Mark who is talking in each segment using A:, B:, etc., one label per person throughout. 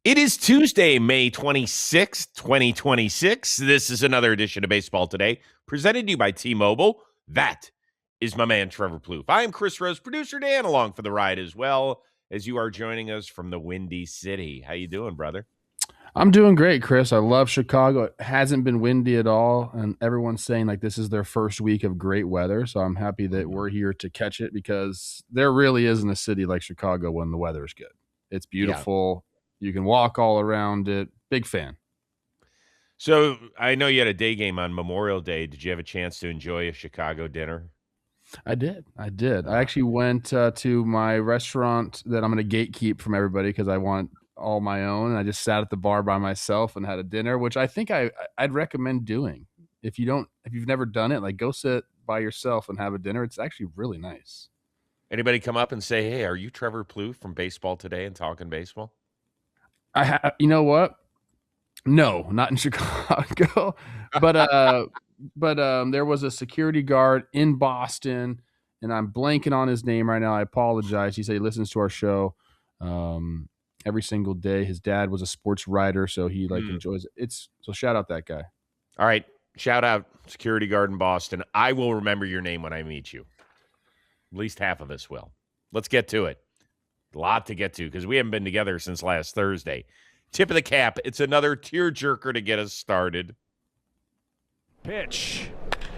A: It is Tuesday, May 26th, 2026. This is another edition of Baseball Today, presented to you by T-Mobile. That is my man, Trevor Plouffe. I am Chris Rose, producer Dan, along for the ride as well, as you are joining us from the Windy City. How you doing, brother?
B: I'm doing great, Chris. I love Chicago. It hasn't been windy at all, and everyone's saying like this is their first week of great weather. So I'm happy that we're here to catch it because there really isn't a city like Chicago when the weather is good. It's beautiful. Yeah. You can walk all around it. Big fan.
A: So I know you had a day game on Memorial Day. Did you have a chance to enjoy a Chicago dinner?
B: I did. I actually went to my restaurant that I'm going to gatekeep from everybody because I want all my own. And I just sat at the bar by myself and had a dinner, which I think I'd recommend doing. If you've never done it, like go sit by yourself and have a dinner. It's actually really nice.
A: Anybody come up and say, "Hey, are you Trevor Plouffe from Baseball Today and Talking Baseball"?
B: You know what? No, not in Chicago, but there was a security guard in Boston, and I'm blanking on his name right now. I apologize. He said he listens to our show every single day. His dad was a sports writer, so he enjoys it. So shout out that guy.
A: All right, shout out security guard in Boston. I will remember your name when I meet you. At least half of us will. Let's get to it. A lot to get to because we haven't been together since last Thursday. Tip of the cap. It's another tearjerker to get us started.
C: Pitch.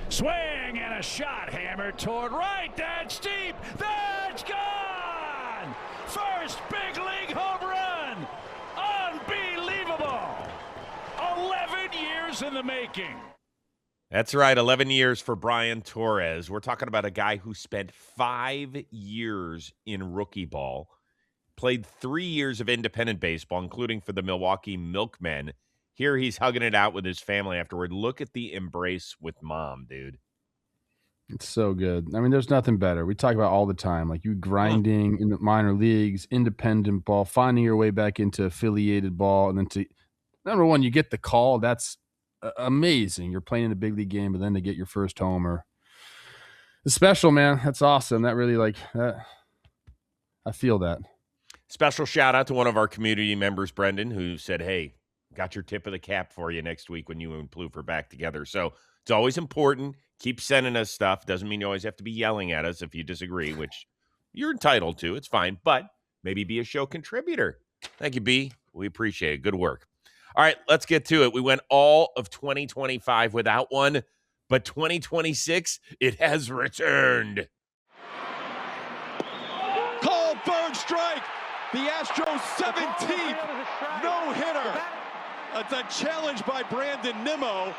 C: Swing and a shot hammered toward right. That's deep. That's gone. First big league home run. Unbelievable. 11 years in the making.
A: That's right. 11 years for Brian Torres. We're talking about a guy who spent 5 years in rookie ball. Played 3 years of independent baseball, including for the Milwaukee Milkmen. Here he's hugging it out with his family afterward. Look at the embrace with mom, dude.
B: It's so good. I mean, there's nothing better. We talk about all the time, like you grinding in the minor leagues, independent ball, finding your way back into affiliated ball, and then to number one, you get the call. That's amazing. You're playing in a big league game, but then to get your first homer, it's special, man. That's awesome. That really I feel that.
A: Special shout out to one of our community members, Brendan, who said, "Hey, got your tip of the cap for you next week when you and Plouffe are back together." So it's always important. Keep sending us stuff. Doesn't mean you always have to be yelling at us if you disagree, which you're entitled to. It's fine, but maybe be a show contributor. Thank you, B. We appreciate it. Good work. All right, let's get to it. We went all of 2025 without one, but 2026, it has returned.
D: Call bird strike. The Astros 17th no-hitter. It's a challenge by Brandon Nimmo.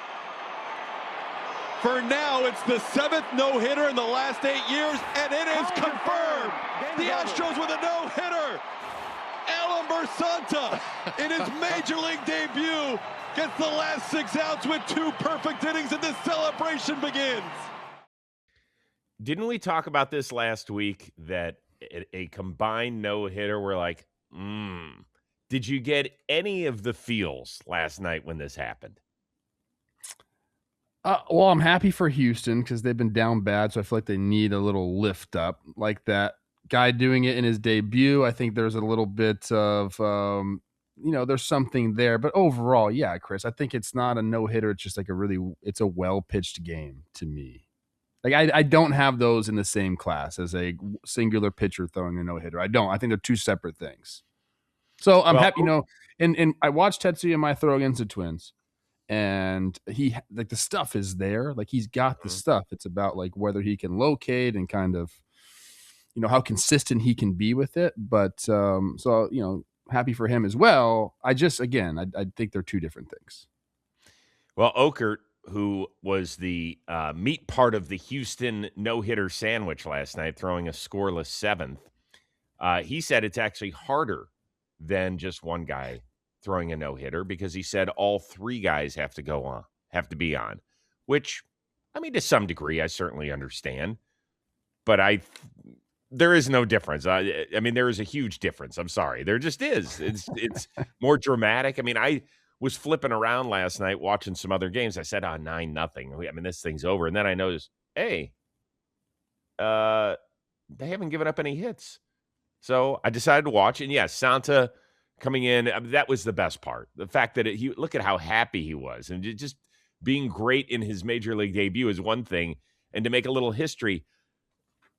D: For now, it's the 7th no-hitter in the last 8 years, and it is confirmed. The Astros with a no-hitter. Alan Bersanta, in his major league debut, gets the last 6 outs with 2 perfect innings, and the celebration begins.
A: Didn't we talk about this last week that a combined no-hitter, we're like, did you get any of the feels last night when this happened?
B: Well, I'm happy for Houston because they've been down bad, so I feel like they need a little lift up like that. Guy doing it in his debut, I think there's a little bit of, there's something there. But overall, yeah, Chris, I think it's not a no-hitter. It's just like it's a well-pitched game to me. Like I don't have those in the same class as a singular pitcher throwing a no-hitter. I don't. I think they're two separate things. So I'm happy, and I watched Tetsuya Mai throw against the Twins, and he like the stuff is there. Like he's got the stuff. It's about like whether he can locate and kind of, how consistent he can be with it. But happy for him as well. I think they're two different things.
A: Well, Okert, who was the meat part of the Houston no-hitter sandwich last night, throwing a scoreless 7th, he said it's actually harder than just one guy throwing a no-hitter because he said all 3 guys have to be on, which, I mean, to some degree, I certainly understand. But there is no difference. I mean, there is a huge difference. I'm sorry. There just is. It's more dramatic. I mean, I was flipping around last night watching some other games. I said, 9-0. I mean, this thing's over. And then I noticed, hey, they haven't given up any hits. So I decided to watch. And yes, Santa coming in. That was the best part. The fact that look at how happy he was, and just being great in his major league debut is one thing, and to make a little history,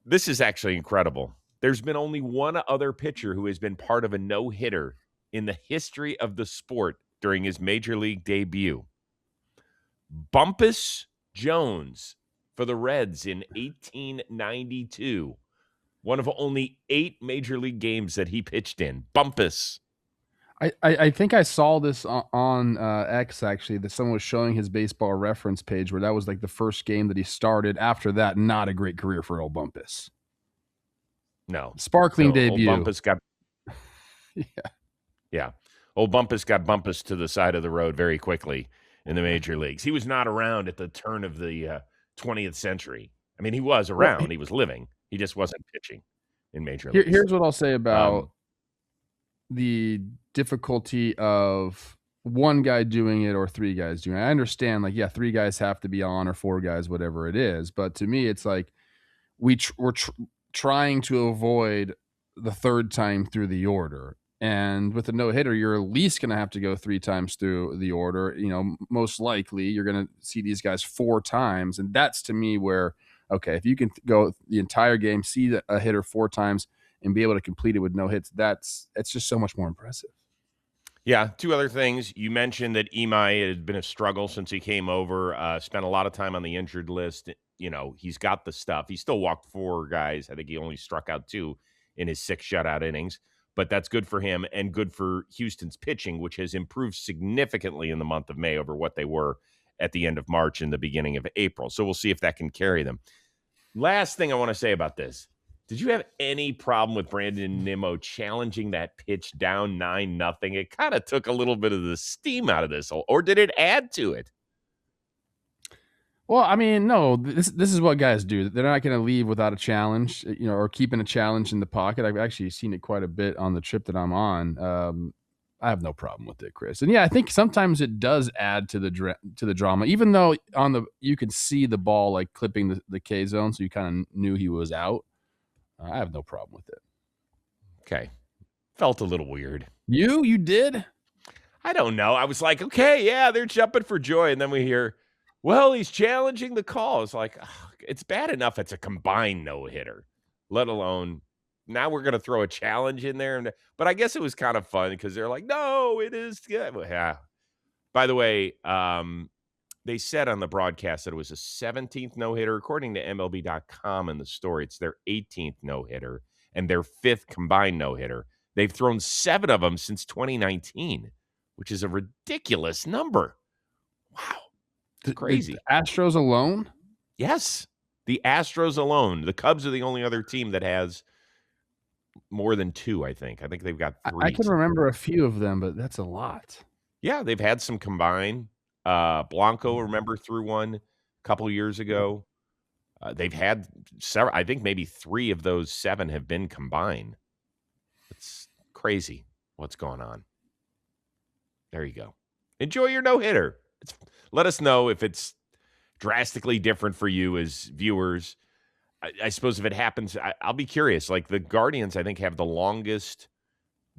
A: this is actually incredible. There's been only one other pitcher who has been part of a no-hitter in the history of the sport during his major league debut. Bumpus Jones for the Reds in 1892. One of only 8 major league games that he pitched in. Bumpus.
B: I think I saw this on X, actually, that someone was showing his baseball reference page where that was like the first game that he started. After that, not a great career for old Bumpus.
A: No.
B: Sparkling debut.
A: Old Bumpus got...
B: Yeah.
A: Yeah. Old Bumpus got Bumpus to the side of the road very quickly in the major leagues. He was not around at the turn of the 20th century. I mean, he was around. Well, he was living. He just wasn't pitching in major leagues.
B: Here's what I'll say about the difficulty of one guy doing it or 3 guys doing it. I understand, like, yeah, 3 guys have to be on or 4 guys, whatever it is. But to me, it's like we're trying to avoid the 3rd time through the order. And with a no-hitter, you're at least going to have to go 3 times through the order. You know, most likely you're going to see these guys 4 times. And that's, to me, where, okay, if you can go the entire game, see a hitter 4 times, and be able to complete it with no hits, it's just so much more impressive.
A: Yeah, 2 other things. You mentioned that Imai had been a struggle since he came over, spent a lot of time on the injured list. You know, he's got the stuff. He still walked 4 guys. I think he only struck out 2 in his 6 shutout innings. But that's good for him and good for Houston's pitching, which has improved significantly in the month of May over what they were at the end of March and the beginning of April. So we'll see if that can carry them. Last thing I want to say about this. Did you have any problem with Brandon Nimmo challenging that pitch down 9-0? It kind of took a little bit of the steam out of this, or did it add to it?
B: Well, I mean, no, this is what guys do. They're not going to leave without a challenge, you know, or keeping a challenge in the pocket. I've actually seen it quite a bit on the trip that I'm on. I have no problem with it, Chris. And yeah, I think sometimes it does add to the drama, even though you could see the ball like clipping the K zone, so you kind of knew he was out. I have no problem with it.
A: Okay. Felt a little weird.
B: You did?
A: I don't know. I was like, okay, yeah, they're jumping for joy. And then we hear, well, he's challenging the call. It's like, it's bad enough it's a combined no-hitter, let alone now we're going to throw a challenge in there. But I guess it was kind of fun because they're like, no, it is good. Well, yeah. By the way, they said on the broadcast that it was a 17th no-hitter. According to MLB.com in the story, it's their 18th no-hitter and their 5th combined no-hitter. They've thrown 7 of them since 2019, which is a ridiculous number. Wow. It's crazy.
B: The Astros alone?
A: Yes. The Astros alone. The Cubs are the only other team that has more than 2, I think. I think they've got 3.
B: I can remember a few of them, but that's a lot.
A: Yeah, they've had some combined. Blanco, remember, threw one a couple years ago. They've had several. I think maybe 3 of those 7 have been combined. It's crazy what's going on. There you go. Enjoy your no-hitter. Let us know if it's drastically different for you as viewers. I suppose if it happens, I'll be curious. Like the Guardians, I think, have the longest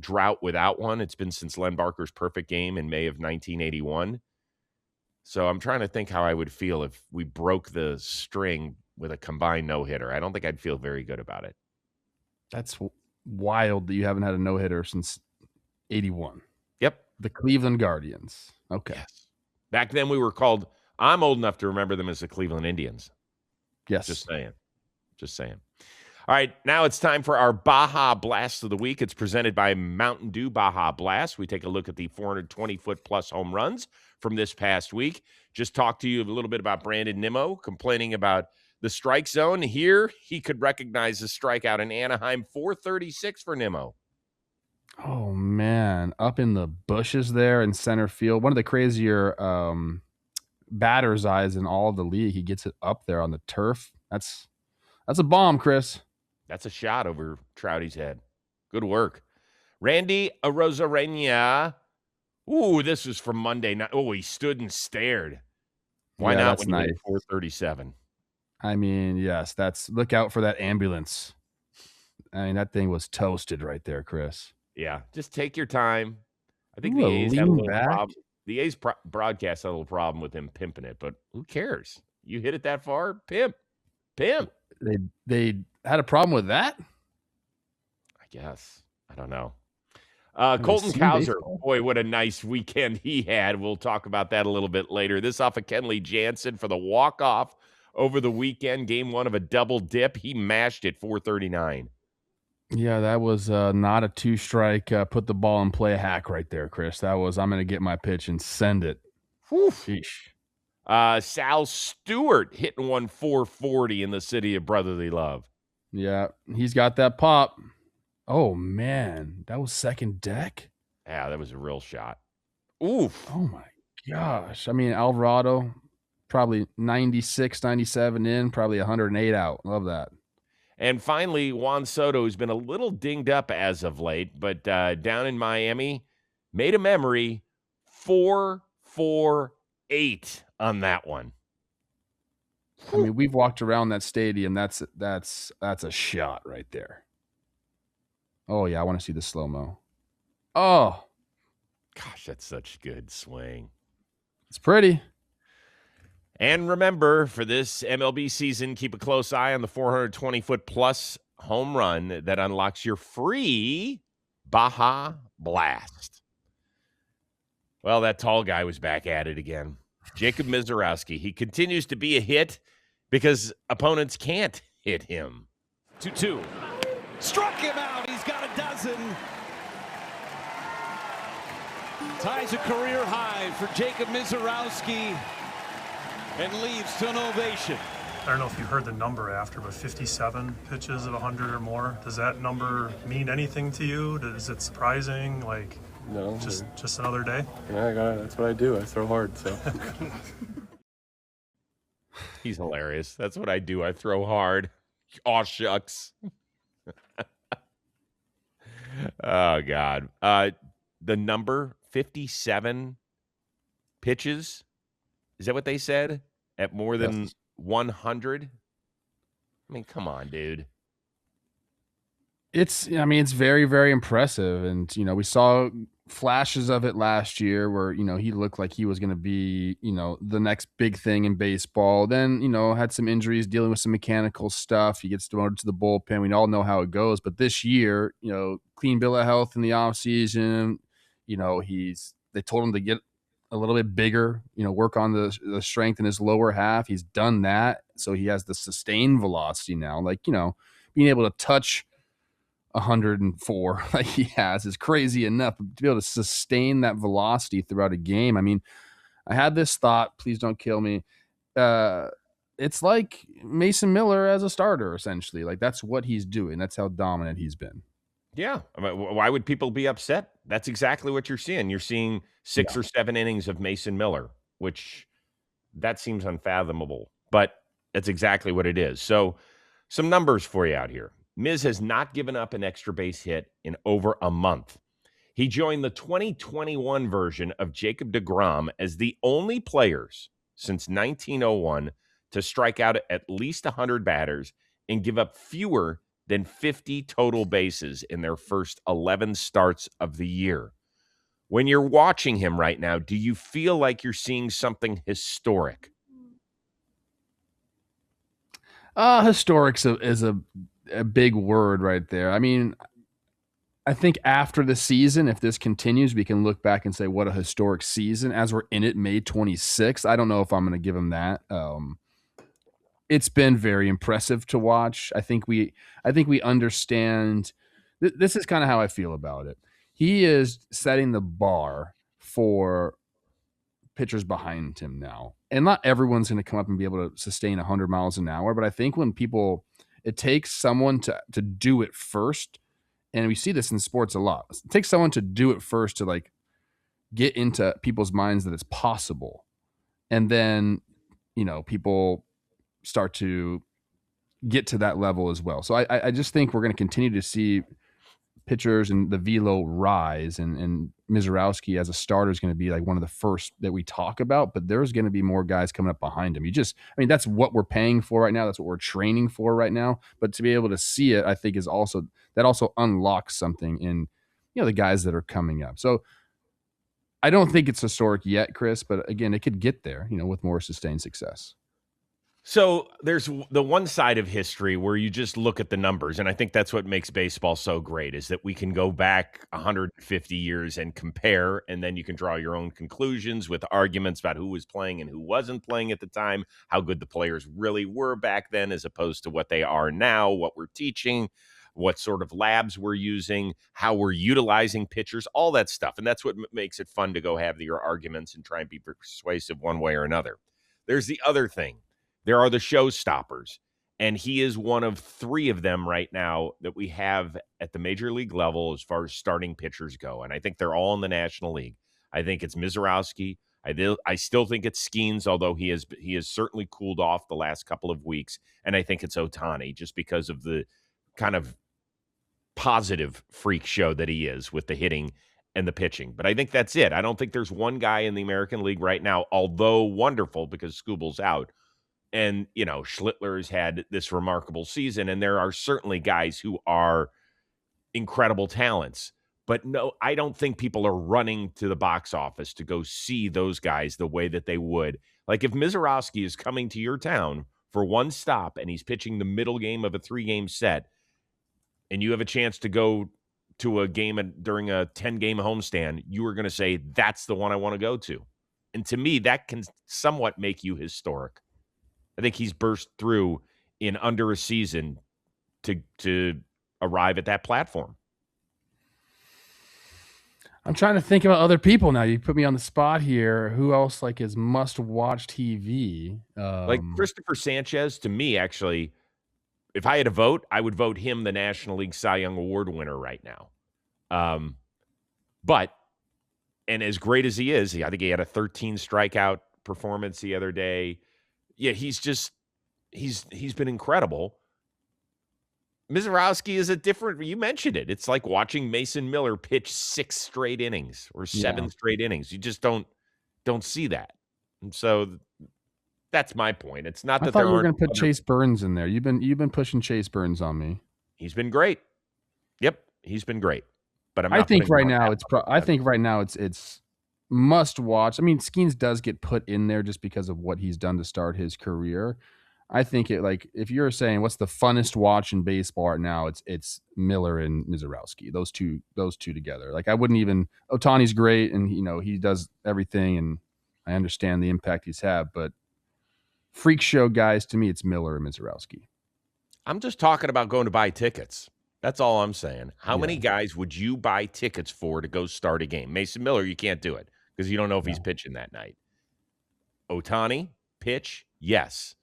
A: drought without one. It's been since Len Barker's perfect game in May of 1981. So I'm trying to think how I would feel if we broke the string with a combined no-hitter. I don't think I'd feel very good about it.
B: That's wild that you haven't had a no-hitter since 81.
A: Yep.
B: The Cleveland Guardians. Okay.
A: Yes. Back then we were called, I'm old enough to remember them as the Cleveland Indians.
B: Yes.
A: Just saying. All right, now it's time for our Baja Blast of the Week. It's presented by Mountain Dew Baja Blast. We take a look at the 420-foot-plus home runs from this past week. Just talked to you a little bit about Brandon Nimmo complaining about the strike zone. Here, he could recognize the strikeout in Anaheim, 436 for Nimmo.
B: Oh, man. Up in the bushes there in center field. One of the crazier batter's eyes in all of the league. He gets it up there on the turf. That's a bomb, Chris.
A: That's a shot over Trouty's head. Good work. Randy Arozarena. Ooh, this was from Monday night. Oh, he stood and stared. Why not when you hit 437?
B: I mean, yes, look out for that ambulance. I mean, that thing was toasted right there, Chris.
A: Yeah, just take your time. I think
B: Ooh,
A: the
B: a
A: A's had a
B: lean
A: little
B: back.
A: problem. The A's broadcast had a little problem with him pimping it, but who cares? You hit it that far, pimp.
B: They had a problem with that?
A: I guess. I don't know.
B: Have they
A: Colton
B: seen
A: Cowser,
B: baseball?
A: boy, what a nice weekend he had. We'll talk about that a little bit later. This off of Kenley Jansen for the walk-off over the weekend. Game 1 of a double dip. He mashed it 439.
B: Yeah, that was not a two-strike, put the ball in play hack right there, Chris. That was, I'm going to get my pitch and send it.
A: Whew.
B: Sheesh.
A: Sal Stewart hitting one 440 in the city of brotherly love.
B: Yeah, he's got that pop. Oh, man. That was second deck?
A: Yeah, that was a real shot. Oof.
B: Oh, my gosh. I mean, Alvarado, probably 96, 97 in, probably 108 out. Love that.
A: And finally, Juan Soto, who's been a little dinged up as of late, but down in Miami, made a memory, 4-4-8 on that one.
B: I mean, we've walked around that stadium. That's a shot right there. Oh, yeah, I want to see the slow-mo. Oh.
A: Gosh, that's such good swing.
B: It's pretty.
A: And remember, for this MLB season, keep a close eye on the 420-foot-plus home run that unlocks your free Baja Blast. Well, that tall guy was back at it again. Jacob Misiorowski. He continues to be a hit because opponents can't hit him.
C: 2-2. Struck him out. He's got a dozen. Ties a career high for Jacob Misiorowski and leads to an ovation.
E: I don't know if you heard the number after, but 57 pitches of 100 or more. Does that number mean anything to you? Is it surprising? Like,
F: no,
E: just another day?
F: Yeah, that's what I do. I throw hard, so.
A: He's hilarious. That's what I do. I throw hard. Aw, shucks. Oh, God. The number 57 pitches, is that what they said? At more than 100? I mean, come on, dude.
B: It's very, very impressive. And, we saw flashes of it last year where, he looked like he was going to be, the next big thing in baseball. Then, had some injuries, dealing with some mechanical stuff. He gets demoted to the bullpen. We all know how it goes. But this year, clean bill of health in the offseason, they told him to get a little bit bigger, work on the strength in his lower half. He's done that. So he has the sustained velocity now. Like, being able to touch 104 like he has is crazy enough. But to be able to sustain that velocity throughout a game. I mean, I had this thought, please don't kill me. It's like Mason Miller as a starter, essentially. Like, that's what he's doing. That's how dominant he's been.
A: Yeah. I mean, why would people be upset? That's exactly what you're seeing. You're seeing 6 or 7 innings of Mason Miller, which that seems unfathomable, but that's exactly what it is. So some numbers for you out here. Miz has not given up an extra base hit in over a month. He joined the 2021 version of Jacob deGrom as the only players since 1901 to strike out at least 100 batters and give up fewer than 50 total bases in their first 11 starts of the year. When you're watching him right now, do you feel like you're seeing something historic?
B: Historic is a big word right there. I mean, I think after the season, if this continues, we can look back and say, what a historic season. As we're in it, May 26th, I don't know if I'm going to give him that. It's been very impressive to watch. I think we understand. This is kind of how I feel about it. He is setting the bar for pitchers behind him now. And not everyone's going to come up and be able to sustain 100 miles an hour. But I think when it takes someone to do it first. And we see this in sports a lot. It takes someone to do it first to like get into people's minds that it's possible. And then, people start to get to that level as well. So I just think we're going to continue to see pitchers and the velo rise, and Misiorowski as a starter is going to be like one of the first that we talk about, but there's going to be more guys coming up behind him. That's what we're paying for right now. That's what we're training for right now. But to be able to see it, I think that also unlocks something in the guys that are coming up. So I don't think it's historic yet, Chris, but again, it could get there, with more sustained success.
A: So there's the one side of history where you just look at the numbers, and I think that's what makes baseball so great, is that we can go back 150 years and compare, and then you can draw your own conclusions with arguments about who was playing and who wasn't playing at the time, how good the players really were back then as opposed to what they are now, what we're teaching, what sort of labs we're using, how we're utilizing pitchers, all that stuff. And that's what makes it fun to go have your arguments and try and be persuasive one way or another. There's the other thing. There are the showstoppers, and he is one of 3 of them right now that we have at the major league level as far as starting pitchers go, and I think they're all in the National League. I think it's Misiorowski. I still think it's Skeens, although he has certainly cooled off the last couple of weeks, and I think it's Ohtani just because of the kind of positive freak show that he is with the hitting and the pitching. But I think that's it. I don't think there's one guy in the American League right now, although wonderful because Skubal's out. And, Schlittler's had this remarkable season, and there are certainly guys who are incredible talents. But no, I don't think people are running to the box office to go see those guys the way that they would. Like if Misiorowski is coming to your town for one stop and he's pitching the middle game of a 3-game set, and you have a chance to go to a game during a 10-game homestand, you are going to say, that's the one I want to go to. And to me, that can somewhat make you historic. I think he's burst through in under a season to arrive at that platform.
B: I'm trying to think about other people now. You put me on the spot here. Who else is must-watch TV?
A: Like Christopher Sanchez, to me, actually, if I had to vote, I would vote him the National League Cy Young Award winner right now. And as great as he is, I think he had a 13 strikeout performance the other day. Yeah, he's been incredible. Misiorowski is you mentioned it. It's like watching Mason Miller pitch 6 straight innings or 7 straight innings. You just don't see that. And so that's my point. It's not that
B: I thought you were going to put Chase Burns in there. You've been pushing Chase Burns on me.
A: He's been great. Yep, he's been great. But
B: I think right now it's must watch. I mean, Skeens does get put in there just because of what he's done to start his career. I think if you're saying what's the funnest watch in baseball right now, it's Miller and Misiorowski. Those two together. I wouldn't even Ohtani's great and he does everything and I understand the impact he's had, but freak show guys, to me, it's Miller and Misiorowski.
A: I'm just talking about going to buy tickets. That's all I'm saying. How many guys would you buy tickets for to go start a game? Mason Miller, you can't do it because you don't know if he's pitching that night. Ohtani, pitch, yes.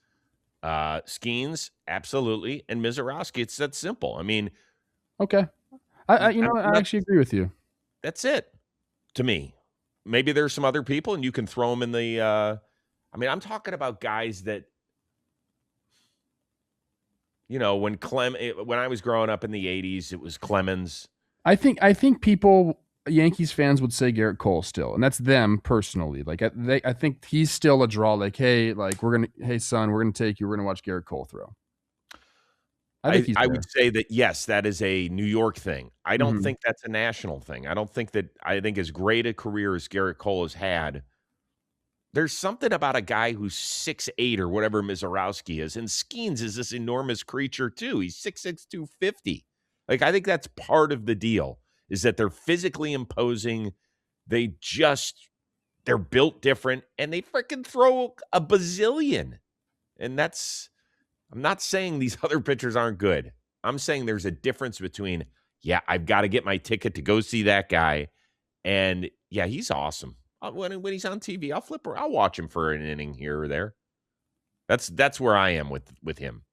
A: Skeens, absolutely. And Misiorowski, it's that simple. I mean.
B: Okay. I actually agree with you.
A: That's it to me. Maybe there's some other people and you can throw them in the I'm talking about guys that, when I was growing up in the 80s, it was Clemens.
B: I think people, Yankees fans would say Garrett Cole still, and that's them personally. I think he's still a draw. Hey, hey son, we're gonna take you. We're gonna watch Garrett Cole throw.
A: I would say that yes, that is a New York thing. I don't think that's a national thing. I think as great a career as Garrett Cole has had, there's something about a guy who's 6'8" or whatever Misiorowski is, and Skeens is this enormous creature too. He's 6'6", 250. I think that's part of the deal, is that they're physically imposing. They're built different, and they freaking throw a bazillion. And I'm not saying these other pitchers aren't good. I'm saying there's a difference between, I've got to get my ticket to go see that guy, and he's awesome. When he's on TV, I'll watch him for an inning here or there. That's where I am with him.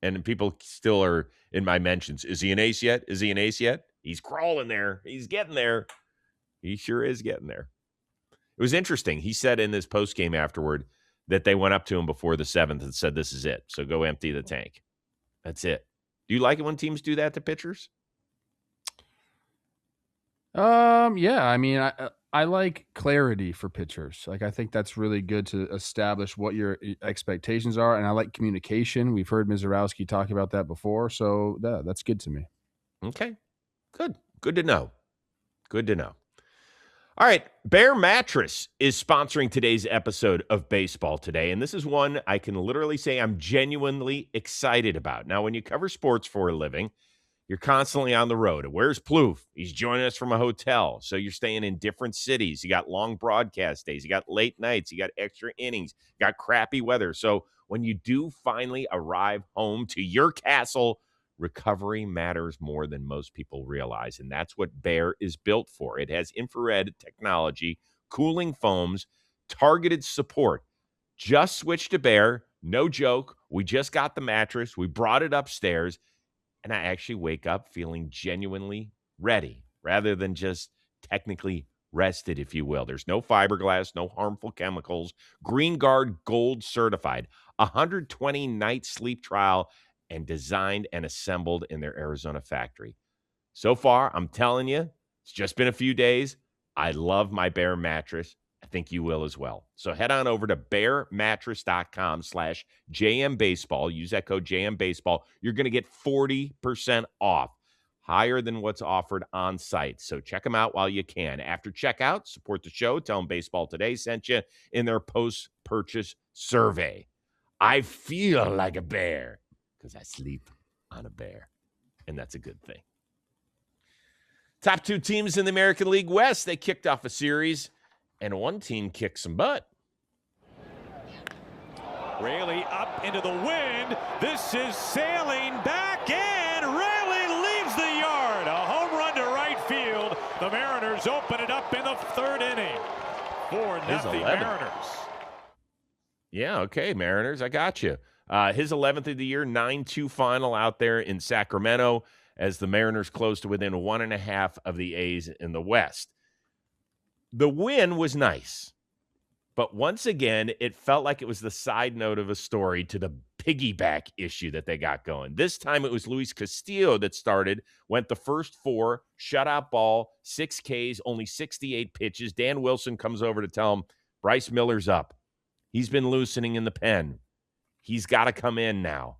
A: And people still are in my mentions. Is he an ace yet? He's crawling there. He's getting there. He sure is getting there. It was interesting. He said in this postgame afterward that they went up to him before the 7th and said, this is it. So go empty the tank. That's it. Do you like it when teams do that to pitchers?
B: Yeah. I like clarity for pitchers. I think that's really good to establish what your expectations are. And I like communication. We've heard Misiorowski talk about that before. So that's good to me.
A: Okay, good to know. Good to know. All right, Bear Mattress is sponsoring today's episode of Baseball Today, and this is one I can literally say I'm genuinely excited about. Now, when you cover sports for a living, you're constantly on the road. Where's Plouffe? He's joining us from a hotel, so you're staying in different cities. You got long broadcast days. You got late nights. You got extra innings. You got crappy weather. So when you do finally arrive home to your castle, recovery matters more than most people realize, and that's what Bear is built for. It has infrared technology, cooling foams, targeted support. Just switch to Bear. No joke. We just got the mattress. We brought it upstairs, and I actually wake up feeling genuinely ready rather than just technically rested, if you will. There's no fiberglass, no harmful chemicals, Green Guard Gold certified, 120-night sleep trial, and designed and assembled in their Arizona factory. So far, I'm telling you, it's just been a few days. I love my Bear mattress. I think you will as well. So head on over to bearmattress.com/JMBaseball. Use that code JMBaseball. You're going to get 40% off, higher than what's offered on site. So check them out while you can. After checkout, support the show. Tell them Baseball Today sent you in their post-purchase survey. I feel like a bear because I sleep on a bear, and that's a good thing. Top two teams in the American League West, they kicked off a series, and one team kicked some butt.
C: Raley up into the wind. This is sailing back, and Raley leaves the yard. A home run to right field. The Mariners open it up in the third inning. 4-0 Mariners.
A: Yeah, okay, Mariners, I got you. His 11th of the year, 9-2 final out there in Sacramento as the Mariners close to within 1.5 of the A's in the West. The win was nice, but once again, it felt like it was the side note of a story to the piggyback issue that they got going. This time it was Luis Castillo that started, went the first 4, shutout ball, 6 Ks, only 68 pitches. Dan Wilson comes over to tell him, Bryce Miller's up. He's been loosening in the pen. He's got to come in now.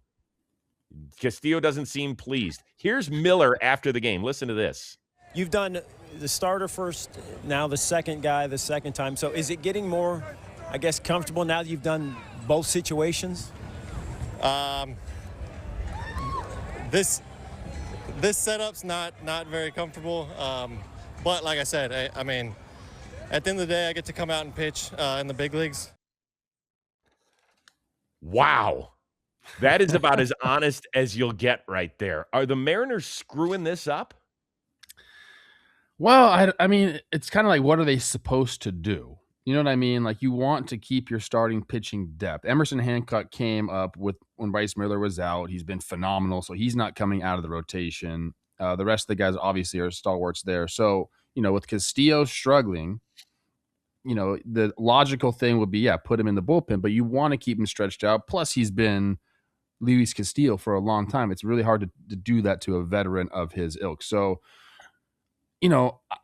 A: Castillo doesn't seem pleased. Here's Miller after the game. Listen to this.
G: You've done the starter first, now the second guy the second time. So is it getting more, I guess, comfortable now that you've done both situations?
H: This setup's not very comfortable. But like I said, I mean, at the end of the day, I get to come out and pitch in the big leagues.
A: Wow. That is about as honest as you'll get right there. Are the Mariners screwing this up?
B: Well, I mean, it's kind of like, what are they supposed to do? You know what I mean? Like, you want to keep your starting pitching depth. Emerson Hancock came up with when Bryce Miller was out. He's been phenomenal, so he's not coming out of the rotation. The rest of the guys obviously are stalwarts there. So, with Castillo struggling, the logical thing would be, put him in the bullpen, but you want to keep him stretched out. Plus, he's been Luis Castillo for a long time. It's really hard to do that to a veteran of his ilk. So,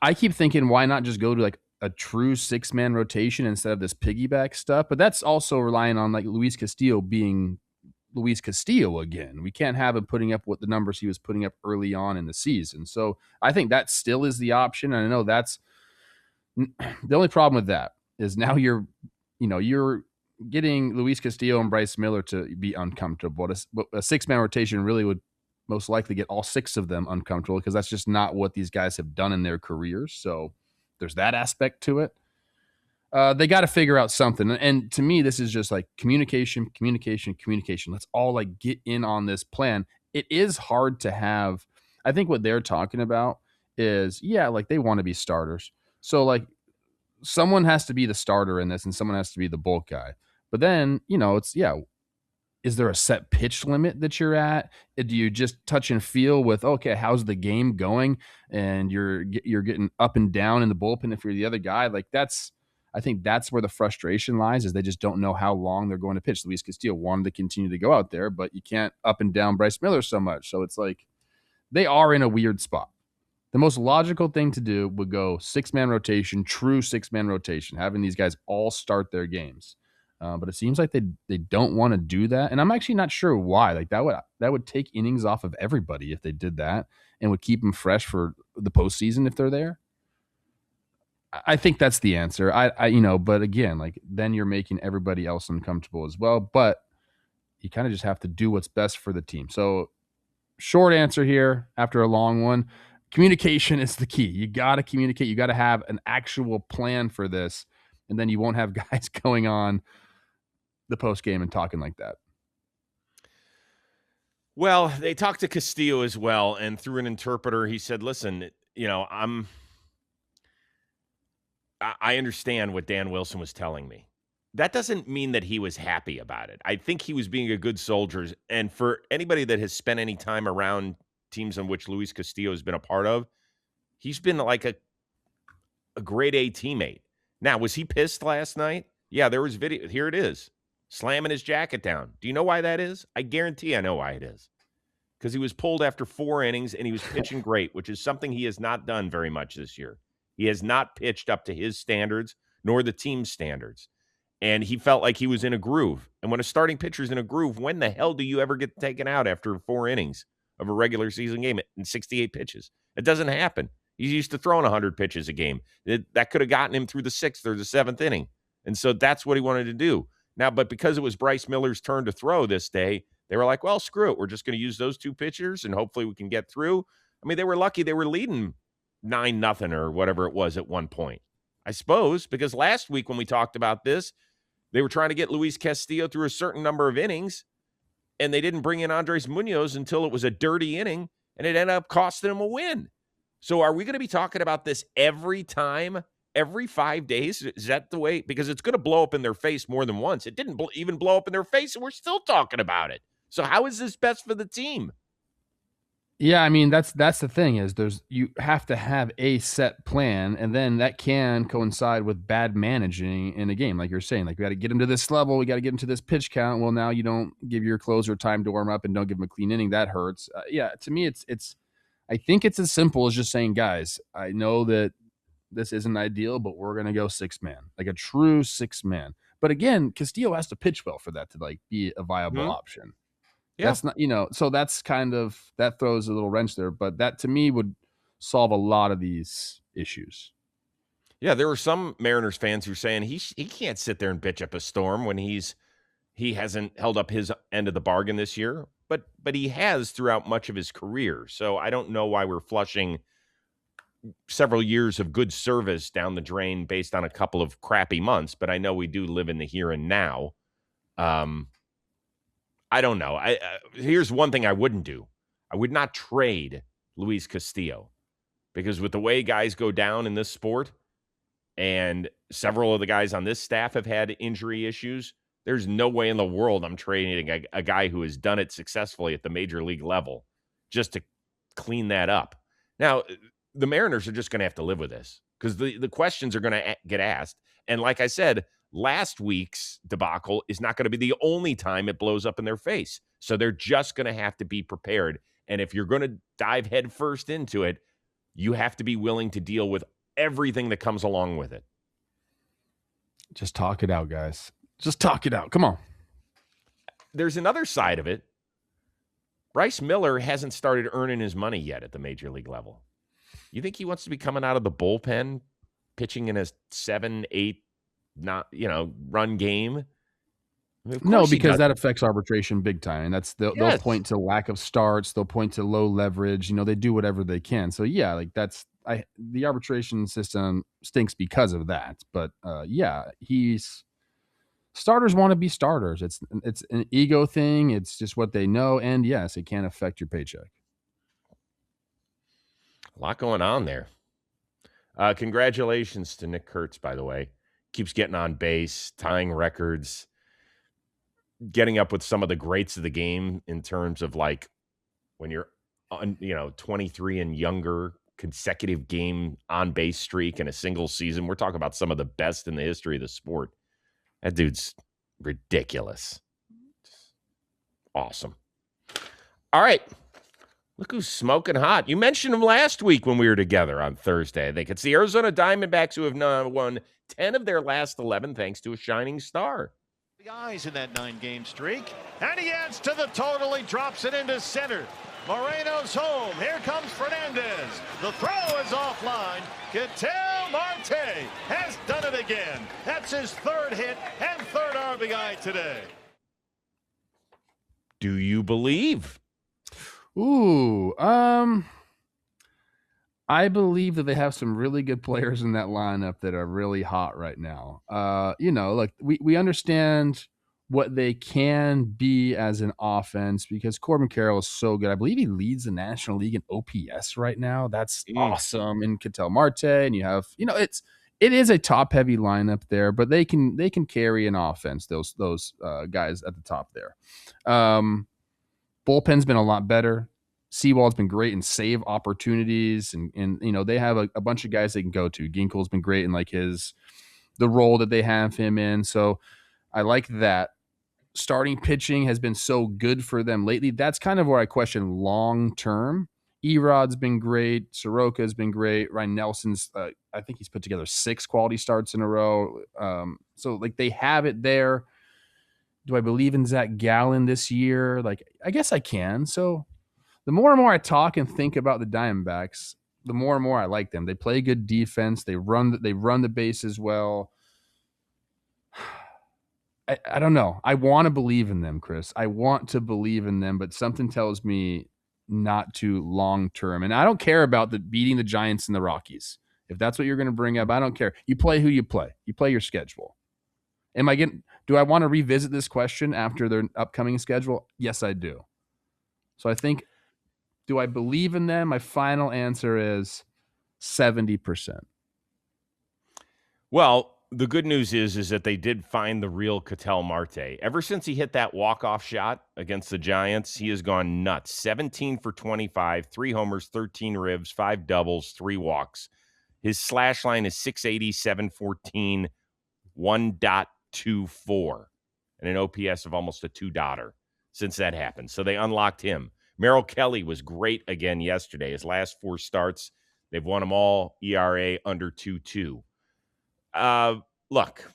B: I keep thinking, why not just go to like a true 6-man rotation instead of this piggyback stuff? But that's also relying on like Luis Castillo being Luis Castillo again. We can't have him putting up what the numbers he was putting up early on in the season. So I think that still is the option. And I know that's the only problem with that is now you're getting Luis Castillo and Bryce Miller to be uncomfortable. But a 6-man rotation really would most likely get all 6 of them uncomfortable because that's just not what these guys have done in their careers. So there's that aspect to it. They got to figure out something. And to me, this is just like communication. Let's all like get in on this plan. It is hard to have. I think what they're talking about is, like they want to be starters. So like someone has to be the starter in this and someone has to be the bulk guy. But then, is there a set pitch limit that you're at? Do you just touch and feel with, okay, how's the game going? And you're getting up and down in the bullpen if you're the other guy. Like I think that's where the frustration lies, is they just don't know how long they're going to pitch. Luis Castillo wanted to continue to go out there, but you can't up and down Bryce Miller so much. So it's like they are in a weird spot. The most logical thing to do would go 6-man rotation, true 6-man rotation, having these guys all start their games. But it seems like they don't want to do that, and I'm actually not sure why. Like that would take innings off of everybody if they did that, and would keep them fresh for the postseason if they're there. I think that's the answer. But again, like then you're making everybody else uncomfortable as well. But you kind of just have to do what's best for the team. So short answer here after a long one, communication is the key. You got to communicate. You got to have an actual plan for this. And then you won't have guys going on the post game and talking like that.
A: Well, they talked to Castillo as well, and through an interpreter, he said, listen, I understand what Dan Wilson was telling me. That doesn't mean that he was happy about it. I think he was being a good soldier. And for anybody that has spent any time around teams in which Luis Castillo has been a part of, he's been like a grade A teammate. Now, was he pissed last night? Yeah, there was video. Here it is. Slamming his jacket down. Do you know why that is? I guarantee I know why it is. Because he was pulled after 4 innings and he was pitching great, which is something he has not done very much this year. He has not pitched up to his standards nor the team's standards. And he felt like he was in a groove. And when a starting pitcher's in a groove, when the hell do you ever get taken out after 4 innings of a regular season game in 68 pitches? It doesn't happen. He's used to throwing 100 pitches a game. That could have gotten him through the 6th or the 7th inning. And so that's what he wanted to do. Now, but because it was Bryce Miller's turn to throw this day, they were like, well, screw it. We're just going to use those 2 pitchers, and hopefully we can get through. I mean, they were lucky. They were leading 9-0 or whatever it was at one point, I suppose, because last week when we talked about this, they were trying to get Luis Castillo through a certain number of innings, and they didn't bring in Andres Munoz until it was a dirty inning, and it ended up costing them a win. So are we going to be talking about this every time, every 5 days? Is that the way? Because it's going to blow up in their face more than once. It didn't even blow up in their face, and we're still talking about it. So how is this best for the team?
B: Yeah, I mean, that's the thing is you have to have a set plan, and then that can coincide with bad managing in a game. Like you're saying, like we got to get him to this level. We got to get him to this pitch count. Well, now you don't give your closer time to warm up and don't give him a clean inning. That hurts. Yeah, to me, I think it's as simple as just saying, guys, I know that this isn't ideal, but we're going to go 6-man, like a true 6-man. But again, Castillo has to pitch well for that to like be a viable option. Yeah. That's not, so that's that throws a little wrench there, but that to me would solve a lot of these issues.
A: Yeah, there were some Mariners fans who were saying he can't sit there and bitch up a storm when he hasn't held up his end of the bargain this year, but he has throughout much of his career. So I don't know why we're flushing several years of good service down the drain based on a couple of crappy months, but I know we do live in the here and now. I don't know. Here's one thing I wouldn't do. I would not trade Luis Castillo, because with the way guys go down in this sport, and several of the guys on this staff have had injury issues, there's no way in the world I'm trading a guy who has done it successfully at the major league level just to clean that up. Now, the Mariners are just going to have to live with this because the questions are going to get asked. And like I said, last week's debacle is not going to be the only time it blows up in their face. So they're just going to have to be prepared. And if you're going to dive headfirst into it, you have to be willing to deal with everything that comes along with it.
B: Just talk it out, guys. Just talk it out. Come on.
A: There's another side of it. Bryce Miller hasn't started earning his money yet at the major league level. You think he wants to be coming out of the bullpen, pitching in a 7-8 run game? I mean,
B: no, because that affects arbitration big time. And they'll point to lack of starts. They'll point to low leverage. They do whatever they can. So yeah, like the arbitration system stinks because of that. But starters want to be starters. It's an ego thing. It's just what they know. And yes, it can affect your paycheck.
A: A lot going on there. Congratulations to Nick Kurtz, by the way. Keeps getting on base, tying records, getting up with some of the greats of the game in terms of like when you're on, 23 and younger, consecutive game on base streak in a single season. We're talking about some of the best in the history of the sport. That dude's ridiculous. Awesome. All right. Look who's smoking hot. You mentioned him last week when we were together on Thursday. I think it's the Arizona Diamondbacks who have now won 10 of their last 11 thanks to a shining star.
C: The eyes in that 9-game streak, and he adds to the total. He drops it into center.
I: Moreno's home. Here comes Fernandez. The throw is offline. Ketel Marte has done it again. That's his third hit and third RBI today.
A: Do you believe?
B: Ooh, I believe that they have some really good players in that lineup that are really hot right now. Look, we understand what they can be as an offense because Corbin Carroll is so good. I believe he leads the National League in OPS right now. That's awesome. And Ketel Marte, and you have, it is a top heavy lineup there, but they can carry an offense. Those guys at the top there. Bullpen's been a lot better. Seawald's been great in save opportunities, and they have a bunch of guys they can go to. Ginkel's been great in the role that they have him in. So I like that. Starting pitching has been so good for them lately. That's kind of where I question long term. Erod's been great. Soroka's been great. Ryan Nelson's, I think he's put together 6 quality starts in a row. So they have it there. Do I believe in Zach Gallen this year? I guess I can. So the more and more I talk and think about the Diamondbacks, the more and more I like them. They play good defense. They run the bases well. I don't know. I want to believe in them, Chris. I want to believe in them, but something tells me not to long term. And I don't care about beating the Giants and the Rockies. If that's what you're going to bring up, I don't care. You play who you play. You play your schedule. Do I want to revisit this question after their upcoming schedule? Yes, I do. So I think, do I believe in them? My final answer is 70%.
A: Well, the good news is that they did find the real Ketel Marte. Ever since he hit that walk-off shot against the Giants, he has gone nuts. 17 for 25, 3 homers, 13 ribs, 5 doubles, 3 walks. His slash line is 680, 714, 1.24, and an OPS of almost a 2-dotter since that happened. So they unlocked him. Merrill Kelly was great again yesterday. His last 4 starts, they've won them all, ERA under 2.2. Look,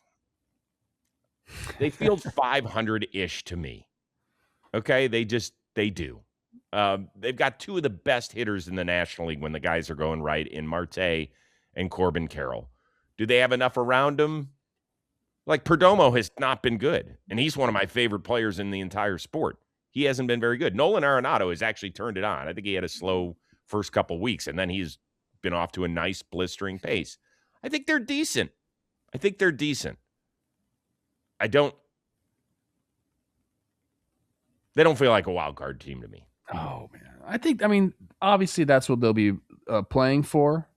A: they field 500-ish to me. Okay, they do. They've got 2 of the best hitters in the National League when the guys are going right in Marte and Corbin Carroll. Do they have enough around them? Perdomo has not been good, and he's one of my favorite players in the entire sport. He hasn't been very good. Nolan Arenado has actually turned it on. I think he had a slow first couple weeks, and then he's been off to a nice blistering pace. I think they're decent. They don't feel like a wild card team to me.
B: Oh, man. Obviously that's what they'll be playing for.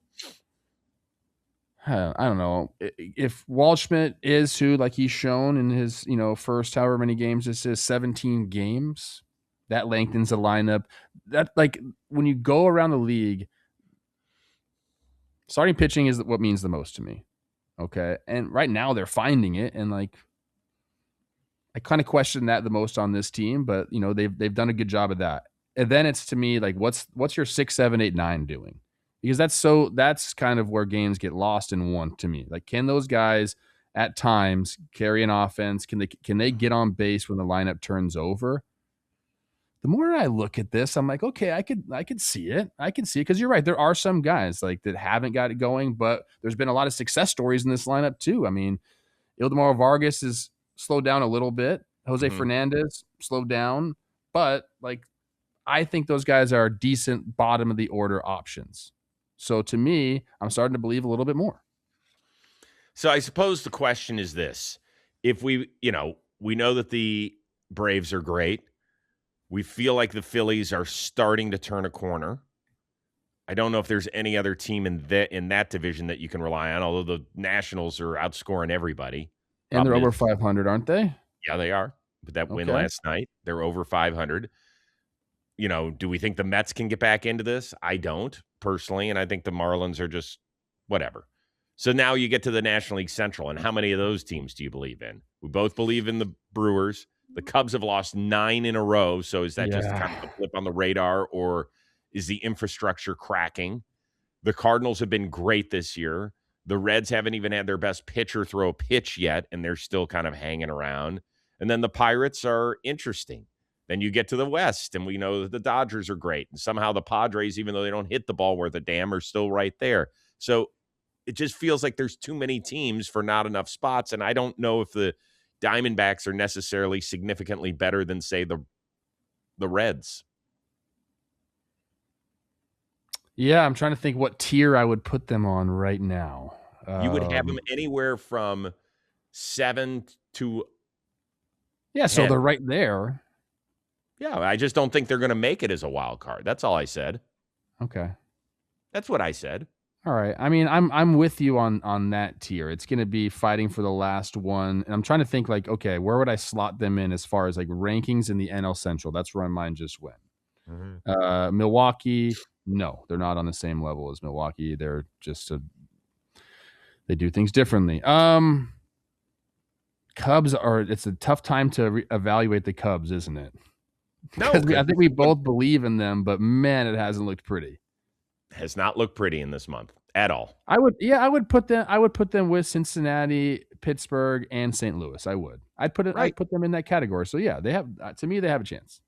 B: I don't know. If Waldschmidt is who, he's shown in his, first however many games this is, 17 games, that lengthens the lineup. That, when you go around the league, starting pitching is what means the most to me. Okay. And right now they're finding it. And I kind of question that the most on this team, but they've done a good job of that. And then it's to me, what's your 6, 7, 8, 9 doing? Because that's kind of where games get lost and won to me. Can those guys at times carry an offense? Can they get on base when the lineup turns over? The more I look at this, I'm like, okay, I could see it. I can see it because you're right. There are some guys that haven't got it going, but there's been a lot of success stories in this lineup too. I mean, Ildemaro Vargas is slowed down a little bit. Jose Fernandez slowed down, but I think those guys are decent bottom of the order options. So to me, I'm starting to believe a little bit more.
A: So I suppose the question is this: if we know that the Braves are great. We feel like the Phillies are starting to turn a corner. I don't know if there's any other team in that division that you can rely on, although the Nationals are outscoring everybody.
B: And they're over 500, aren't they?
A: Yeah, they are. But that win last night, they're over 500. Do we think the Mets can get back into this? I don't, personally, and I think the Marlins are just whatever. So now you get to the National League Central, and how many of those teams do you believe in? We both believe in the Brewers. The Cubs have lost 9 in a row, so is that just kind of a blip on the radar, or is the infrastructure cracking? The Cardinals have been great this year. The Reds haven't even had their best pitcher throw a pitch yet, and they're still kind of hanging around. And then the Pirates are interesting. Then you get to the West, and we know that the Dodgers are great. And somehow the Padres, even though they don't hit the ball worth a damn, are still right there. So it just feels like there's too many teams for not enough spots. And I don't know if the Diamondbacks are necessarily significantly better than, say, the Reds.
B: Yeah, I'm trying to think what tier I would put them on right now.
A: You would have them anywhere from 7 to 10.
B: So they're right there.
A: Yeah, I just don't think they're going to make it as a wild card. That's all I said.
B: Okay.
A: That's what I said.
B: All right. I mean, I'm with you on that tier. It's going to be fighting for the last one. And I'm trying to think like, okay, where would I slot them in as far as like rankings in the NL Central? That's where mine just went.
A: Mm-hmm.
B: Milwaukee, no, they're not on the same level as Milwaukee. They're just they do things differently. Cubs it's a tough time to evaluate the Cubs, isn't it?
A: No,
B: I think we both believe in them, but man, it hasn't looked pretty.
A: Has not looked pretty in this month at all.
B: I would put them with Cincinnati, Pittsburgh, and St. Louis. I'd put them in that category. So yeah, they have to me they have a chance.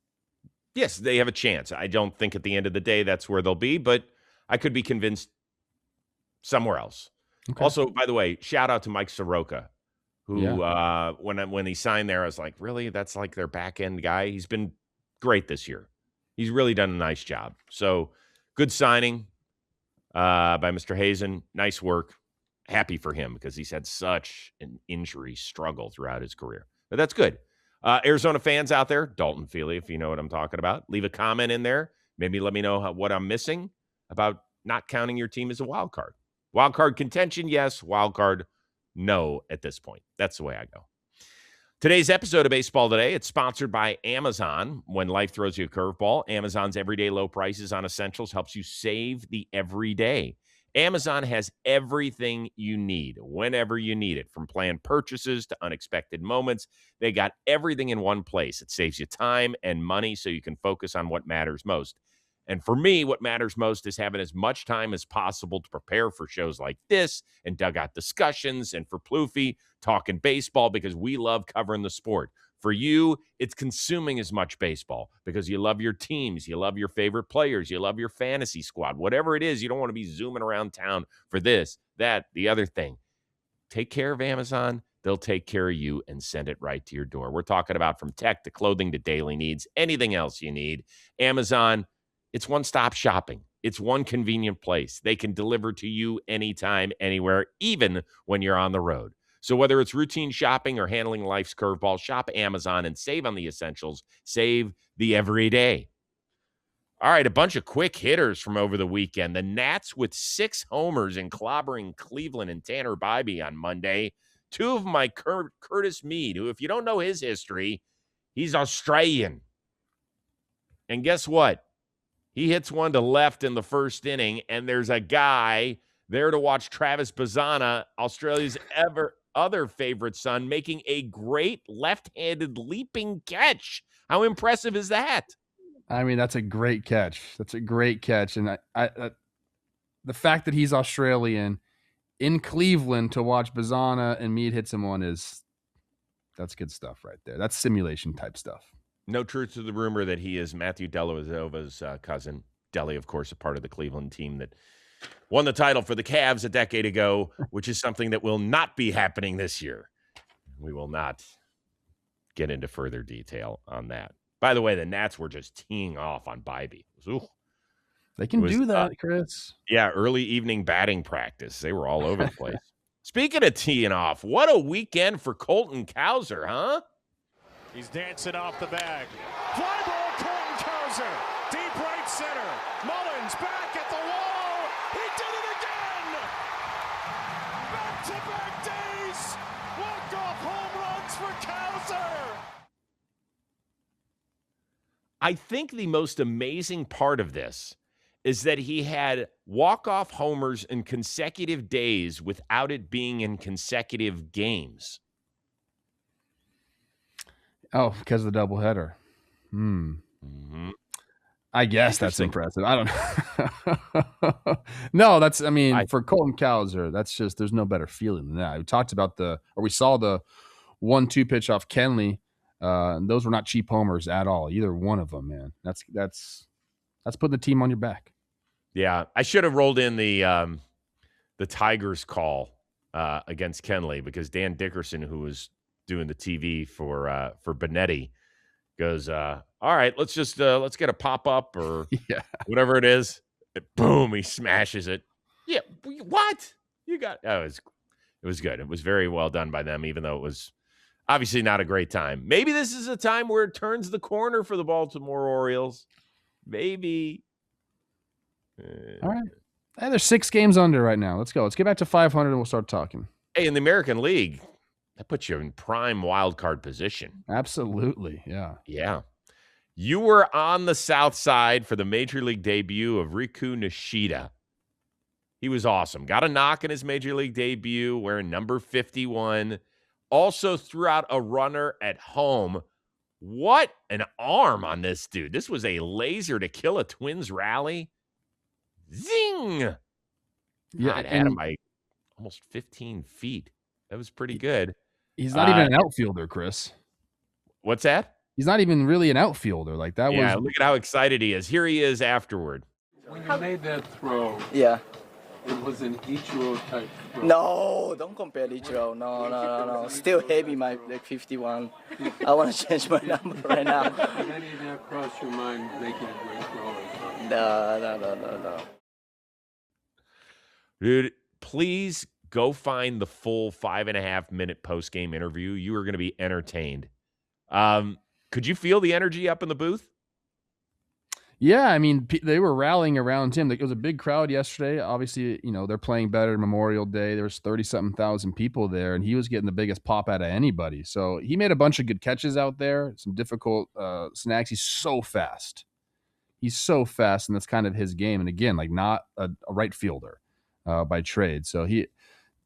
A: Yes, they have a chance. I don't think at the end of the day that's where they'll be, but I could be convinced somewhere else. Okay. Also, by the way, shout out to Mike Soroka, who when he signed there, I was like, really? That's like their back end guy? He's been great this year. He's really done a nice job. So good signing by Mr. Hazen. Nice work. Happy for him because he's had such an injury struggle throughout his career. But that's good. Arizona fans out there, Dalton Feely, if you know what I'm talking about, leave a comment in there. Maybe let me know what I'm missing about not counting your team as a wild card. Wild card contention, yes. Wild card, no at this point. That's the way I go. Today's episode of Baseball Today, it's sponsored by Amazon. When life throws you a curveball, Amazon's everyday low prices on essentials helps you save the everyday. Amazon has everything you need whenever you need it, from planned purchases to unexpected moments. They got everything in one place. It saves you time and money so you can focus on what matters most. And for me, what matters most is having as much time as possible to prepare for shows like this and dugout discussions, and for Plouffe, talking baseball because we love covering the sport. For you, it's consuming as much baseball because you love your teams, you love your favorite players, you love your fantasy squad. Whatever it is, you don't want to be zooming around town for this, that, the other thing. Take care of Amazon. They'll take care of you and send it right to your door. We're talking about from tech to clothing to daily needs, anything else you need. Amazon, it's one-stop shopping. It's one convenient place. They can deliver to you anytime, anywhere, even when you're on the road. So whether it's routine shopping or handling life's curveball, shop Amazon and save on the essentials. Save the everyday. All right, a bunch of quick hitters from over the weekend. The Nats with 6 homers and clobbering Cleveland and Tanner Bybee on Monday. 2 of them by Curtis Mead, who, if you don't know his history, he's Australian. And guess what? He hits one to left in the first inning, and there's a guy there to watch Travis Bazzana, Australia's other favorite son, making a great left-handed leaping catch. How impressive is that?
B: I mean, that's a great catch. And I the fact that he's Australian in Cleveland to watch Bazzana and Mead hits him on that's good stuff right there. That's simulation type stuff.
A: No truth to the rumor that he is Matthew Dellavedova's cousin. Delly, of course, a part of the Cleveland team that won the title for the Cavs a decade ago, which is something that will not be happening this year. We will not get into further detail on that. By the way, the Nats were just teeing off on Bybee.
B: They can do that, Chris.
A: Yeah, early evening batting practice. They were all over the place. Speaking of teeing off, what a weekend for Colton Cowser, huh?
C: He's dancing off the bag. Fly ball, Colton Cowser. Deep right center. Mullins back at the wall. He did it again. Back-to-back days. Walk-off home runs for Cowser.
A: I think the most amazing part of this is that he had walk-off homers in consecutive days without it being in consecutive games.
B: Oh, because of the doubleheader.
A: Mm-hmm.
B: I guess that's impressive. I don't know. No, for Colton Cowser, there's no better feeling than that. We talked about we saw the 1-2 pitch off Kenley And those were not cheap homers at all. Either one of them, man. That's putting the team on your back.
A: Yeah, I should have rolled in the Tigers call against Kenley, because Dan Dickerson, who was doing the TV for Benetti, goes, all right, let's get a pop up or whatever it is. Boom, he smashes it. Yeah, what? You got it was good. It was very well done by them, even though it was obviously not a great time. Maybe this is a time where it turns the corner for the Baltimore Orioles. Maybe.
B: All right. Hey, there's 6 games under right now. Let's go. Let's get back to 500 and we'll start talking.
A: Hey, in the American League, that puts you in prime wild card position.
B: Absolutely. Yeah.
A: Yeah. You were on the South Side for the Major League debut of Riku Nishida. He was awesome. Got a knock in his Major League debut wearing number 51. Also threw out a runner at home. What an arm on this dude. This was a laser to kill a Twins rally. Zing!
B: Yeah,
A: God, had him by almost 15 feet. That was pretty good.
B: He's not even an outfielder, Chris.
A: What's that?
B: He's not even really an outfielder. Like that was.
A: Yeah, look at how excited he is. Here he is afterward.
F: When you made that throw,
J: yeah,
F: it was an Ichiro type throw.
J: No, don't compare Ichiro. No. Still heavy, my like 51. I want to change my number right now.
F: Did any of that cross your mind making a great throw or something?
J: No.
A: Dude, please go find the full 5.5-minute post-game interview. You are going to be entertained. Could you feel the energy up in the booth?
B: Yeah, I mean, they were rallying around him. It was a big crowd yesterday. Obviously, they're playing better Memorial Day. There was 30-something thousand people there, and he was getting the biggest pop out of anybody. So he made a bunch of good catches out there, some difficult snags. He's so fast. And that's kind of his game. And again, like not a right fielder by trade. So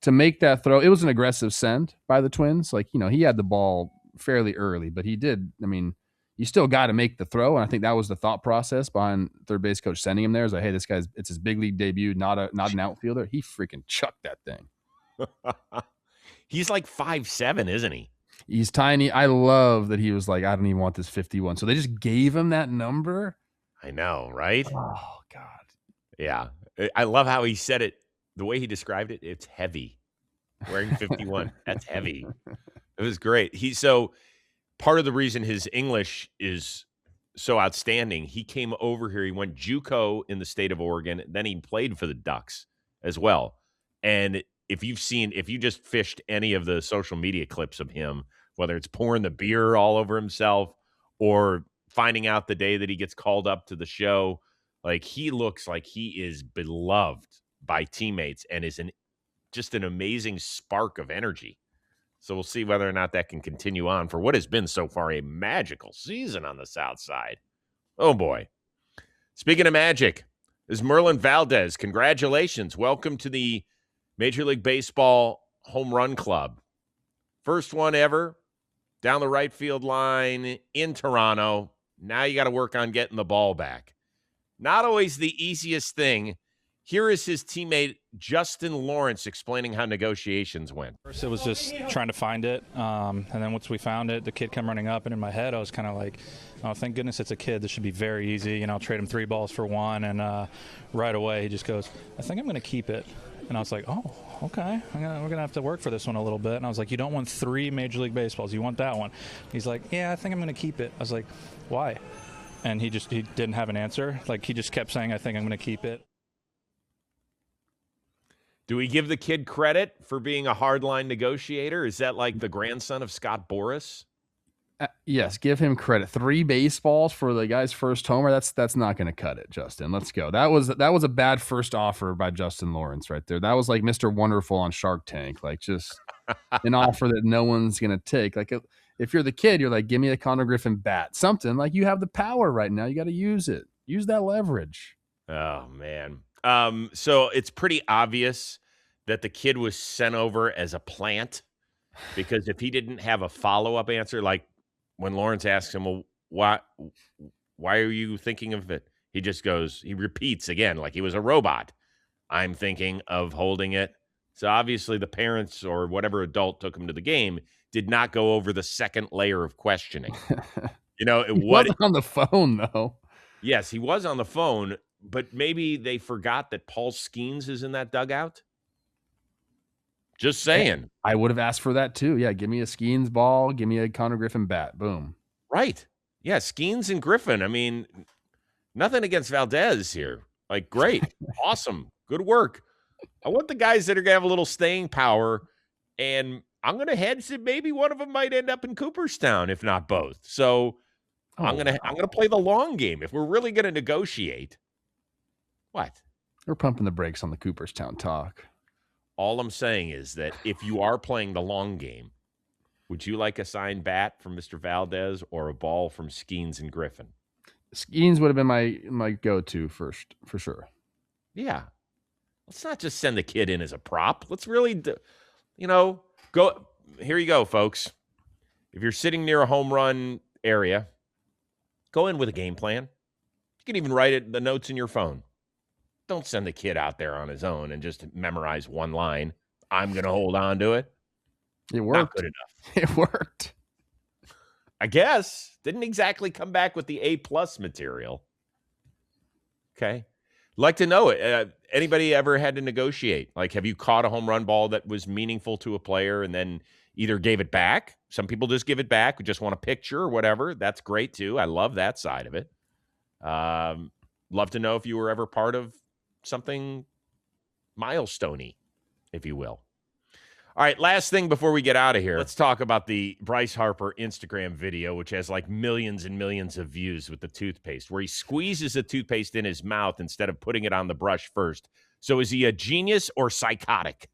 B: to make that throw, it was an aggressive send by the Twins. Like, he had the ball fairly early, but he did. I mean, you still got to make the throw. And I think that was the thought process behind third base coach sending him there. Is like, hey, it's his big league debut, not an outfielder. He freaking chucked that thing.
A: He's like 5'7", isn't he?
B: He's tiny. I love that he was like, I don't even want this 51. So they just gave him that number.
A: I know, right?
B: Oh, God.
A: Yeah. I love how he said it. The way he described it, it's heavy. Wearing 51, that's heavy. It was great. So part of the reason his English is so outstanding, he came over here. He went JUCO in the state of Oregon. Then he played for the Ducks as well. And if you just fished any of the social media clips of him, whether it's pouring the beer all over himself or finding out the day that he gets called up to the show, like he looks like he is beloved by teammates and is just an amazing spark of energy. So we'll see whether or not that can continue on for what has been so far a magical season on the South Side. Oh, boy. Speaking of magic, is Merlin Valdez. Congratulations. Welcome to the Major League Baseball Home Run Club. First one ever down the right field line in Toronto. Now you got to work on getting the ball back. Not always the easiest thing. Here is his teammate, Justin Lawrence, explaining how negotiations went.
K: First, it was just trying to find it. And then once we found it, the kid came running up. And in my head, I was kind of like, oh, thank goodness it's a kid. This should be very easy. I'll trade him 3 balls for 1. And right away, he just goes, I think I'm going to keep it. And I was like, oh, okay. We're going to have to work for this one a little bit. And I was like, you don't want 3 Major League Baseballs. You want that one. He's like, yeah, I think I'm going to keep it. I was like, why? And he didn't have an answer. Like, he just kept saying, I think I'm going to keep it.
A: Do we give the kid credit for being a hardline negotiator? Is that like the grandson of Scott Boras?
B: Yes, give him credit. 3 baseballs for the guy's first homer. That's not going to cut it, Justin. Let's go. That was a bad first offer by Justin Lawrence right there. That was like Mr. Wonderful on Shark Tank. Like just an offer that no one's going to take. Like if you're the kid, you're like, give me a Conor Griffin bat. Something like you have the power right now. You got to use it. Use that leverage.
A: Oh, man. So it's pretty obvious that the kid was sent over as a plant, because if he didn't have a follow-up answer, like when Lawrence asks him, well, why are you thinking of it? He repeats again, like he was a robot. I'm thinking of holding it So obviously the parents or whatever adult took him to the game did not go over the second layer of questioning.
B: He wasn't on the phone, though.
A: Yes, he was on the phone, but maybe they forgot that Paul Skeens is in that dugout. Just saying.
B: I would have asked for that too. Yeah, give me a Skeens ball, give me a Connor Griffin bat. Boom.
A: Right. Yeah, Skeens and Griffin. I mean, nothing against Valdez here. Like, great. Awesome. Good work. I want the guys that are going to have a little staying power, and I'm going to hedge that maybe one of them might end up in Cooperstown, if not both. So I'm going to play the long game. If we're really going to negotiate. What?
B: We're pumping the brakes on the Cooperstown talk.
A: All I'm saying is that if you are playing the long game, would you like a signed bat from Mr. Valdez or a ball from Skeens and Griffin?
B: Skeens would have been my go-to first, for sure.
A: Yeah. Let's not just send the kid in as a prop. Let's really, go. Here you go, folks. If you're sitting near a home run area, go in with a game plan. You can even write the notes in your phone. Don't send the kid out there on his own and just memorize one line. I'm going to hold on to it.
B: It worked.
A: Not good enough.
B: It worked.
A: I guess. Didn't exactly come back with the A+ material. Okay. Like to know it. Anybody ever had to negotiate? Like, have you caught a home run ball that was meaningful to a player and then either gave it back? Some people just give it back. We just want a picture or whatever. That's great too. I love that side of it. Love to know if you were ever part of something milestone-y, if you will. All right, last thing before we get out of here. Let's talk about the Bryce Harper Instagram video, which has like millions and millions of views with the toothpaste, where he squeezes the toothpaste in his mouth instead of putting it on the brush first. So is he a genius or psychotic?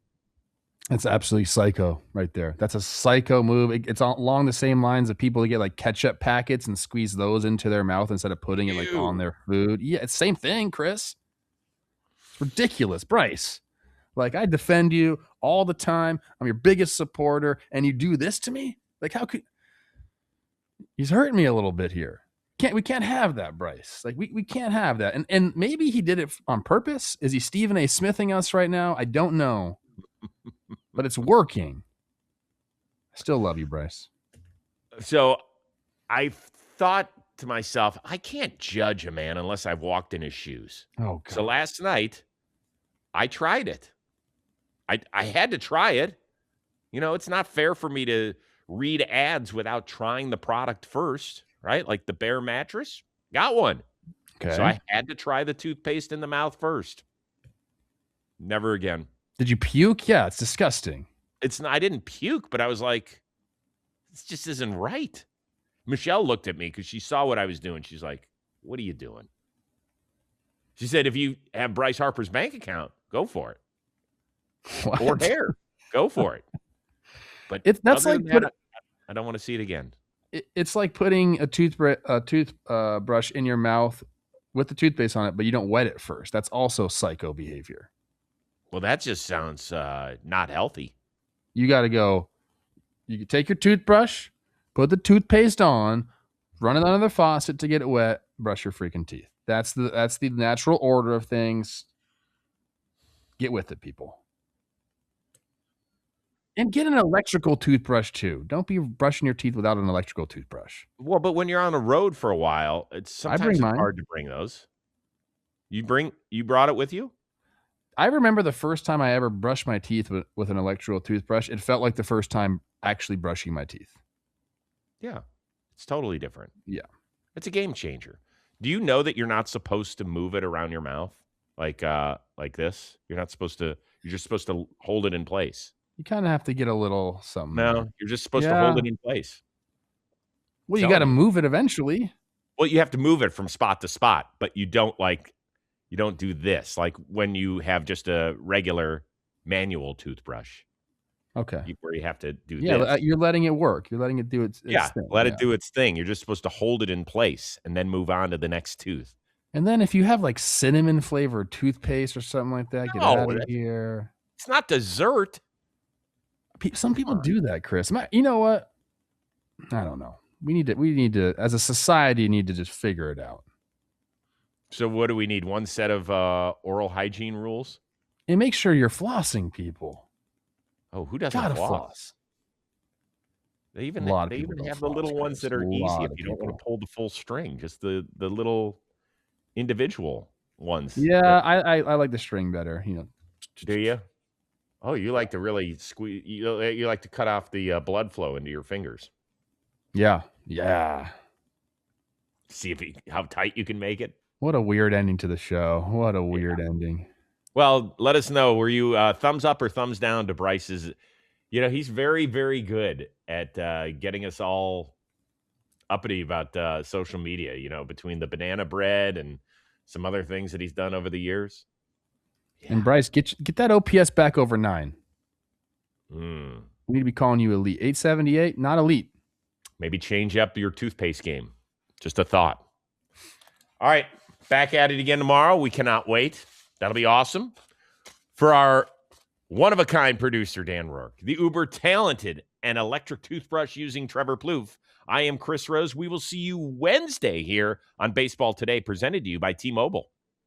B: That's absolutely psycho right there. That's a psycho move. It's along the same lines of people who get like ketchup packets and squeeze those into their mouth instead of putting it like on their food. Yeah, it's the same thing, Chris. It's ridiculous, Bryce. Like, I defend you all the time. I'm your biggest supporter, and you do this to me? Like, how could... He's hurting me a little bit here. We can't have that, Bryce. Like, we can't have that. And maybe he did it on purpose. Is he Stephen A. Smithing us right now? I don't know. But it's working. I still love you, Bryce.
A: So I thought to myself, I can't judge a man unless I've walked in his shoes.
B: Oh, God.
A: So last night, I tried it. I had to try it. You know, it's not fair for me to read ads without trying the product first, right? Like the Bear mattress, got one.
B: Okay.
A: So I had to try the toothpaste in the mouth first. Never again.
B: Did you puke? Yeah, it's disgusting.
A: I didn't puke, but I was like, this just isn't right. Michelle looked at me because she saw what I was doing. She's like, what are you doing? She said, if you have Bryce Harper's bank account, go for it.
B: What?
A: Or hair, go for it. But
B: that's like
A: I don't want to see it again.
B: It's like putting a toothbrush in your mouth with the toothpaste on it, but you don't wet it first. That's also psycho behavior.
A: Well, that just sounds not healthy.
B: You got to go. You can take your toothbrush, put the toothpaste on, run it under the faucet to get it wet, brush your freaking teeth. That's the natural order of things. Get with it, people. And get an electrical toothbrush too. Don't be brushing your teeth without an electrical toothbrush.
A: Well, but when you're on the road for a while, it's sometimes hard to bring those. You brought it with you?
B: I remember the first time I ever brushed my teeth with an electrical toothbrush. It felt like the first time actually brushing my teeth.
A: Yeah. It's totally different.
B: Yeah.
A: It's a game changer. Do you know that you're not supposed to move it around your mouth like this? You're just supposed to hold it in place.
B: You kind of have to get a little something.
A: No, you're just supposed to hold it in place.
B: Well, you got to move it eventually.
A: Well, you have to move it from spot to spot, but you don't do this like when you have just a regular manual toothbrush.
B: Okay.
A: Where you have to do this.
B: Yeah, you're letting it work. You're letting it do its thing.
A: Let it do its thing. You're just supposed to hold it in place and then move on to the next tooth.
B: And then if you have like cinnamon flavored toothpaste or something like that, get out of here.
A: It's not dessert.
B: Some people do that, Chris. You know what? I don't know. We need to, as a society, need to just figure it out.
A: So what do we need? One set of oral hygiene rules?
B: And make sure you're flossing, people.
A: Oh, who doesn't
B: Gotta
A: floss?
B: floss.
A: They even
B: A lot of
A: they
B: people
A: even
B: don't
A: have the
B: floss,
A: little ones
B: Chris.
A: that are
B: A
A: easy
B: lot
A: if
B: of
A: you don't want
B: people.
A: to pull the full string, just the little individual ones.
B: Yeah, I like the string better.
A: Do you? Oh, you like to really squeeze. You like to cut off the blood flow into your fingers.
B: Yeah.
A: See how tight you can make it.
B: What a weird ending to the show. What a weird ending.
A: Well, let us know. Were you thumbs up or thumbs down to Bryce's? He's very, very good at getting us all uppity about social media, between the banana bread and some other things that he's done over the years. Yeah.
B: And Bryce, get that OPS back over 9.
A: We
B: need to be calling you elite. 878, not elite.
A: Maybe change up your toothpaste game. Just a thought. All right, back at it again tomorrow. We cannot wait. That'll be awesome. For our one-of-a-kind producer, Dan Rourke, the uber-talented and electric toothbrush-using Trevor Plouffe, I am Chris Rose. We will see you Wednesday here on Baseball Today, presented to you by T-Mobile.